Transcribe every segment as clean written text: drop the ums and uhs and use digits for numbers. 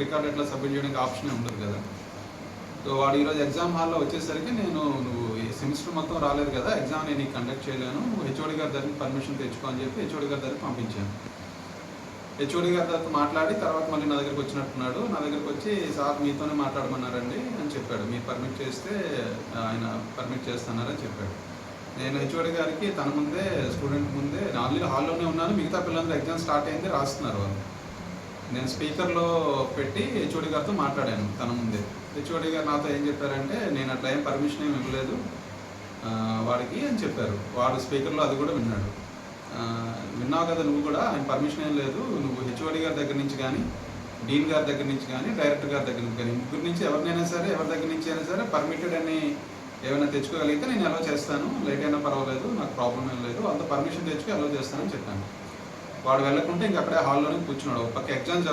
Record ఎట్లా submit చేయడానికి option ఉండదు కదా. సో వాడు ఈరోజు ఎగ్జామ్ హాల్లో వచ్చేసరికి నువ్వు ఈ సెమిస్టర్ మొత్తం రాలేదు కదా, ఎగ్జామ్ నేను కండక్ట్ చేయలేను, హెచ్ఓడి గారి దగ్గర పర్మిషన్ తెచ్చుకో అని చెప్పి హెచ్ఓడి గారి దగ్గర పంపించాను. హెచ్ఓడి గారి దగ్గర మాట్లాడి తర్వాత మళ్ళీ నా దగ్గరికి వచ్చినట్టున్నాడు. నా దగ్గరికి వచ్చి సార్ మీతోనే మాట్లాడమన్నారండి అని చెప్పాడు. మీరు పర్మిట్ చేస్తే ఆయన పర్మిట్ చేస్తున్నారని చెప్పాడు. నేను హెచ్ఓడి గారికి తన ముందే స్టూడెంట్ ముందే ఆల్రెడీ హాల్లోనే ఉన్నాను, మిగతా పిల్లలందరూ ఎగ్జామ్ స్టార్ట్ అయింది రాస్తున్నారు వాళ్ళు. నేను స్పీకర్లో పెట్టి హెచ్ఓడి గారితో మాట్లాడాను తన ముందే. హెచ్ఓడి గారు నాతో ఏం చెప్పారంటే నేను అట్లా ఏం పర్మిషన్ ఏమి ఇవ్వలేదు వాడికి అని చెప్పారు. వాడు స్పీకర్లో అది కూడా విన్నాడు. విన్నావు కదా నువ్వు కూడా, ఆయన పర్మిషన్ ఏం లేదు, నువ్వు హెచ్ఓడి గారి దగ్గర నుంచి కానీ డీన్ గారి దగ్గర నుంచి కానీ డైరెక్టర్ గారి దగ్గర నుంచి కానీ ముగ్గురు నుంచి ఎవరినైనా సరే ఎవరి దగ్గర నుంచి అయినా సరే పర్మిటెడ్ అని ఏమైనా తెచ్చుకోగలిగితే నేను అలౌ చేస్తాను, లేట్ అయినా పర్వాలేదు, నాకు ప్రాబ్లం ఏం లేదు, అంత పర్మిషన్ తెచ్చుకొని అలౌ చేస్తానని చెప్పాను. వాడు వెళ్ళకుంటే ఇంక అక్కడే హాల్లోనే కూర్చున్నాడు. ఒక పక్క ఎగ్జామ్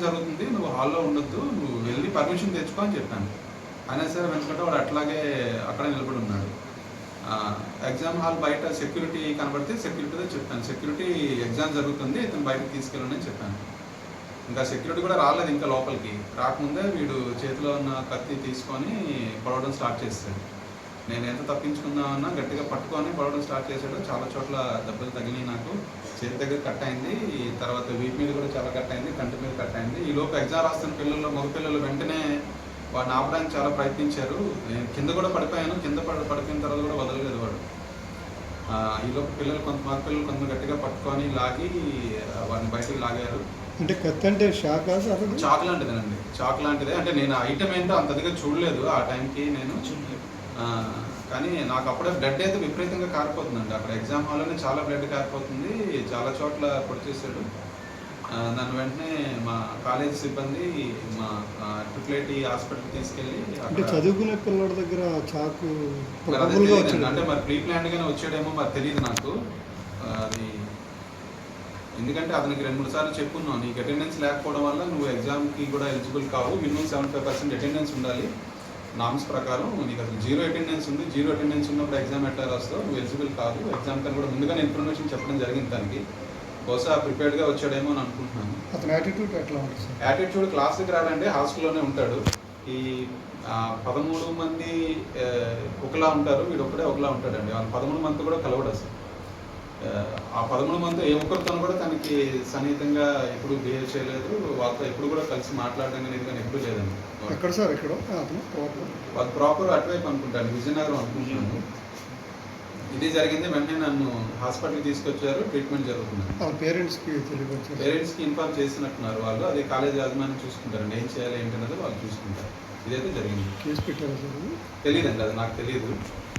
జరుగుతుంది, నువ్వు హాల్లో ఉండొద్దు, నువ్వు వెళ్ళి పర్మిషన్ తెచ్చుకో అని చెప్పాను. అయినా సరే వెంటనే వాడు అట్లాగే అక్కడే నిలబడి ఉన్నాడు. ఎగ్జామ్ హాల్ బయట సెక్యూరిటీ కనబడితే సెక్యూరిటీతో చెప్పాను, సెక్యూరిటీ ఎగ్జామ్ జరుగుతుంది ఇతను బయటకు తీసుకెళ్ళని చెప్పాను. ఇంకా సెక్యూరిటీ కూడా రాలేదు ఇంకా లోపలికి. రాకముందే వీడు చేతిలో ఉన్న కత్తి తీసుకొని పొడవడం స్టార్ట్ చేస్తాడు. నేను ఎంత తప్పించుకుందామన్నా గట్టిగా పట్టుకొని పొడవడం స్టార్ట్ చేశాడు. చాలా చోట్ల దెబ్బలు తగిలినాయి, నాకు చేతి దగ్గర కట్ అయింది, తర్వాత వీపు మీద కూడా చాలా కట్ అయింది, కంటి మీద కట్ అయింది. ఈ లోపు ఎగ్జామ్ రాస్తున్న పిల్లలు మగపిల్లలు వెంటనే వాడిని ఆపడానికి చాలా ప్రయత్నించారు. నేను కింద కూడా పడిపోయాను, కింద పడిపోయిన తర్వాత కూడా వదలలేదు వాడు. ఈ లోపు మగపిల్లలు కొంత గట్టిగా పట్టుకొని లాగి వాడిని బయటకు లాగారు. అంటే కత్తి అంటే చాక్ లాంటిదేనండి, చాక్ లాంటిదే. అంటే నేను ఐటమ్ ఏంటో అంతదిగా చూడలేదు ఆ టైంకి నేను, కానీ నాకు అప్పుడే బ్లడ్ అయితే విపరీతంగా కారిపోతుందండి. అక్కడ ఎగ్జామ్ హాల్లోనే చాలా బ్లడ్ కారిపోతుంది, చాలా చోట్ల పొడిచేసాడు. దాని వెంటనే మా కాలేజీ సిబ్బంది మా ట్రిపుల్ హాస్పిటల్కి తీసుకెళ్ళి చదువుకునే పిల్లల దగ్గర చాకు అంటే మరి ప్రీ ప్లాన్డ్గానే వచ్చాడేమో మరి తెలియదు నాకు అది. ఎందుకంటే అతనికి 2-3 సార్లు చెప్పున్నావు, నీకు అటెండెన్స్ లేకపోవడం వల్ల నువ్వు ఎగ్జామ్కి కూడా ఎలిజిబుల్ కావు, మినిమం 75% అటెండెన్స్ ఉండాలి నామ్స్ ప్రకారం, నీకు అసలు 0 అటెండెన్స్ ఉంది, 0 అటెండెన్స్ ఉన్నప్పుడు ఎగ్జామ్ ఎట్లా రాస్తావు, నువ్వు ఎలిజిబుల్ కాదు. ఎగ్జామ్ కన్నా కూడా ముందుగానే ఇన్ఫర్మేషన్ చెప్పడం జరిగింది తనకి. బహుశా ప్రిపేర్డ్గా వచ్చాడేమో అని అనుకుంటున్నాను. అతని యాటిట్యూడ్ ఎట్లా ఉంటుంది? యాటిట్యూడ్ క్లాస్కి రాడండి, హాస్టల్లోనే ఉంటాడు. ఈ 13 మంది ఒకలా ఉంటారు, వీడు ఒకడే ఒకలా ఉంటాడండి. వాళ్ళు 13 మంది కూడా కలవడు అసలు. ఆ 13 మంది ఏ ఒక్కరితో కూడా తనకి సన్నిహితంగా ఎప్పుడు బిహేవ్ చేయలేదు, వాళ్ళతో ఎప్పుడు కూడా కలిసి మాట్లాడడం అనేది కానీ ఎప్పుడు లేదండి. ఎక్కడ సార్ ఎక్కడ వాళ్ళు ప్రాపర్ అటువైపు అనుకుంటాను, విజయనగరం అనుకుంటున్నాను. ఇది జరిగింది. వెంటనే నన్ను హాస్పిటల్కి తీసుకొచ్చారు, ట్రీట్మెంట్ జరుగుతుంది. పేరెంట్స్కి ఇన్ఫార్మ్ చేసినట్టున్నారు వాళ్ళు, అది కాలేజ్ యాజమాన్యం చూసుకుంటారండి, ఏం చేయాలి ఏంటన్నది వాళ్ళు చూసుకుంటారు. ఇదైతే జరిగింది. కేసు పెట్టారా సార్? తెలియదండి, అది నాకు తెలియదు.